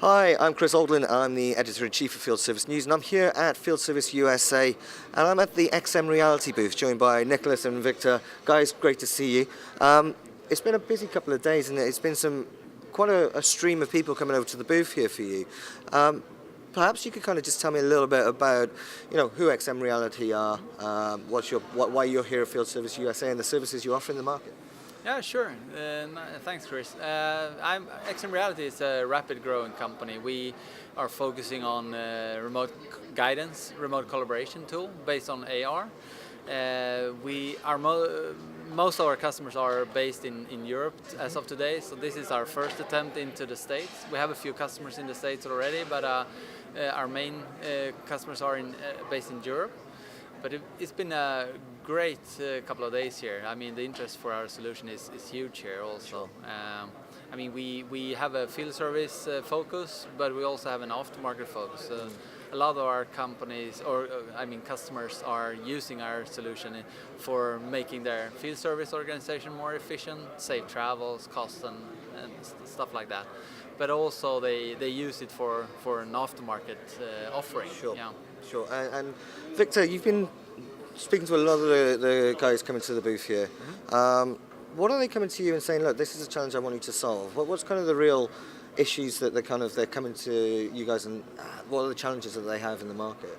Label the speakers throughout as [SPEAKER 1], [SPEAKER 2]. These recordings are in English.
[SPEAKER 1] Hi, I'm Kris Oldland. I'm the Editor-in-Chief of Field Service News, and I'm here at Field Service USA, and I'm at the XMReality booth, joined by Nicholas and Victor. Guys, great to see you. It's been a busy couple of days, and it's been quite a stream of people coming over to the booth here for you. Perhaps you could kind of just tell me a little bit about, who XMReality are, why you're here at Field Service USA, and the services you offer in the market.
[SPEAKER 2] Yeah, sure. Thanks, Kris. XMReality is a rapid growing company. We are focusing on remote guidance, remote collaboration tool based on AR. Most of our customers are based in Europe as of today, so this is our first attempt into the States. We have a few customers in the States already, but our main customers are based in Europe. But it's been a great couple of days here. I mean, the interest for our solution is huge here also. I mean, we have a field service focus, but we also have an aftermarket focus. A lot of our companies, customers are using our solution for making their field service organization more efficient, save travels, costs, and stuff like that. But also they use it for an aftermarket offering.
[SPEAKER 1] Sure.
[SPEAKER 2] Yeah.
[SPEAKER 1] Sure. And Victor, you've been speaking to a lot of the guys coming to the booth here. Mm-hmm. What are they coming to you and saying, look, this is a challenge I want you to solve? What's kind of the real issues that they're coming to you guys, and what are the challenges that they have in the market?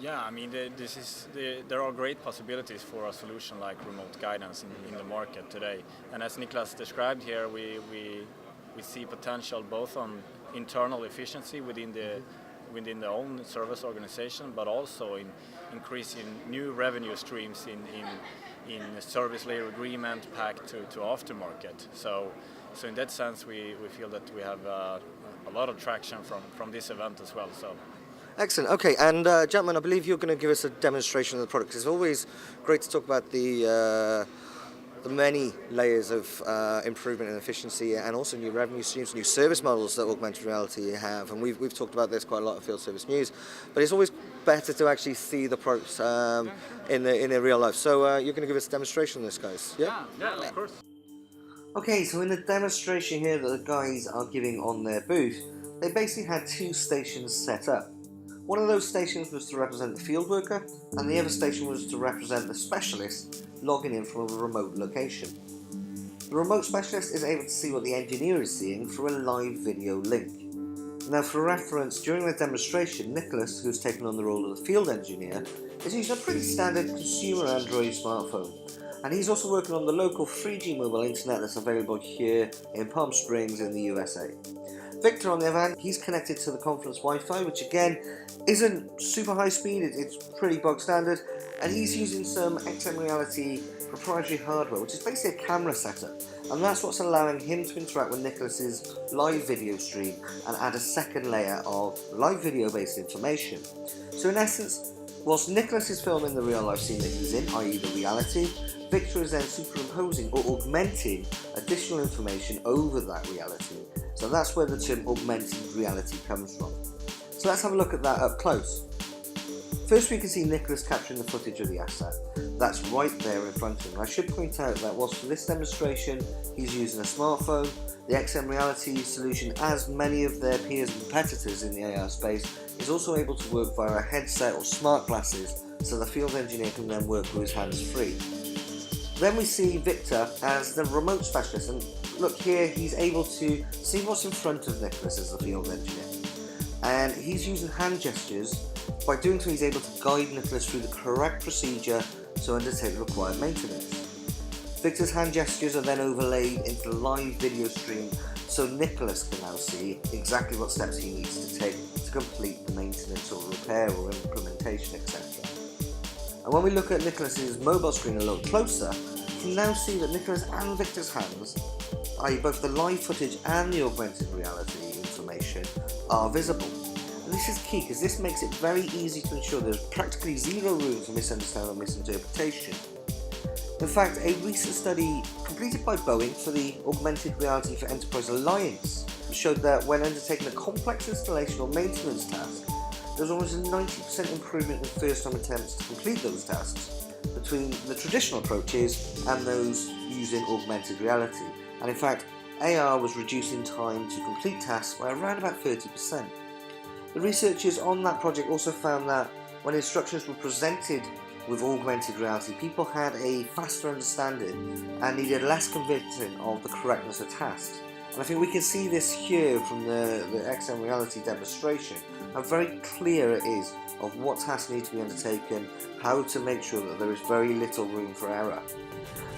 [SPEAKER 3] Yeah, I mean, there are great possibilities for a solution like remote guidance in the market today. And as Nicholas described here, we see potential both on internal efficiency within the own service organization, but also in increasing new revenue streams in service layer agreement packed to aftermarket. So in that sense, we feel that we have a lot of traction from this event as well. So.
[SPEAKER 1] Excellent. Okay, and gentlemen, I believe you're going to give us a demonstration of the product. It's always great to talk about the many layers of improvement in efficiency, and also new revenue streams, new service models that augmented reality have. And we've talked about this quite a lot at Field Service News, but it's always better to actually see the products in the real life. So you're going to give us a demonstration of this, guys?
[SPEAKER 2] Yeah, of course.
[SPEAKER 1] Okay, so in the demonstration here that the guys are giving on their booth, they basically had two stations set up. One of those stations was to represent the field worker, and the other station was to represent the specialist logging in from a remote location. The remote specialist is able to see what the engineer is seeing through a live video link. Now, for reference, during the demonstration, Nicholas, who's taken on the role of the field engineer, is using a pretty standard consumer Android smartphone. And he's also working on the local 3G mobile internet that's available here in Palm Springs in the USA. Victor, on the other hand, he's connected to the conference Wi-Fi, which again isn't super high speed, it's pretty bog standard, and he's using some XMReality proprietary hardware, which is basically a camera setup, and that's what's allowing him to interact with Nicholas's live video stream and add a second layer of live video based information. So in essence, whilst Nicholas is filming the real life scene that he's in, i.e. the reality, Victor is then superimposing or augmenting additional information over that reality. So that's where the term augmented reality comes from. So let's have a look at that up close. First, we can see Nicholas capturing the footage of the asset. That's right there in front of him. I should point out that whilst for this demonstration he's using a smartphone, the XMReality solution, as many of their peers and competitors in the AR space, is also able to work via a headset or smart glasses, so the field engineer can then work with his hands free. Then we see Victor as the remote specialist, and look here, he's able to see what's in front of Nicholas as the field engineer. And he's using hand gestures. By doing so, he's able to guide Nicholas through the correct procedure to undertake the required maintenance. Victor's hand gestures are then overlaid into the live video stream, so Nicholas can now see exactly what steps he needs to take to complete the maintenance or repair or implementation, etc. And when we look at Nicholas's mobile screen a little closer, you can now see that Nicholas and Victor's hands, i.e. both the live footage and the augmented reality information, are visible. And this is key because this makes it very easy to ensure there's practically zero room for misunderstanding or misinterpretation. In fact, a recent study completed by Boeing for the Augmented Reality for Enterprise Alliance showed that when undertaking a complex installation or maintenance task, there's almost a 90% improvement in first-time attempts to complete those tasks between the traditional approaches and those using augmented reality. And in fact, AR was reducing time to complete tasks by around about 30%. The researchers on that project also found that when instructions were presented with augmented reality, people had a faster understanding and needed less convincing of the correctness of tasks. And I think we can see this here from the XMReality demonstration, how very clear it is of what tasks need to be undertaken, how to make sure that there is very little room for error.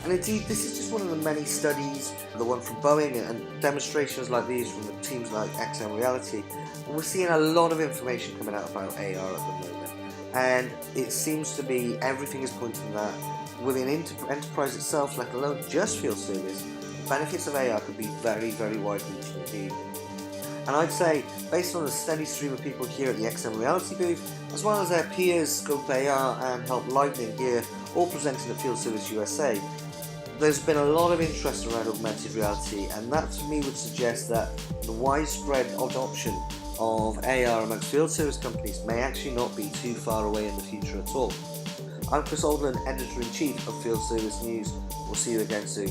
[SPEAKER 1] And indeed, this is just one of the many studies, the one from Boeing, and demonstrations like these from the teams like XMReality. And we're seeing a lot of information coming out about AR at the moment. And it seems to be everything is pointing that within enterprise itself, let alone just field service, the benefits of AR could be very, very wide-reaching indeed. And I'd say, based on the steady stream of people here at the XMReality booth, as well as their peers, Scope AR and Help Lightning here, all presenting at Field Service USA, there's been a lot of interest around augmented reality, and that to me would suggest that the widespread adoption of AR amongst field service companies may actually not be too far away in the future at all. I'm Kris Oldland, Editor-in-Chief of Field Service News. We'll see you again soon.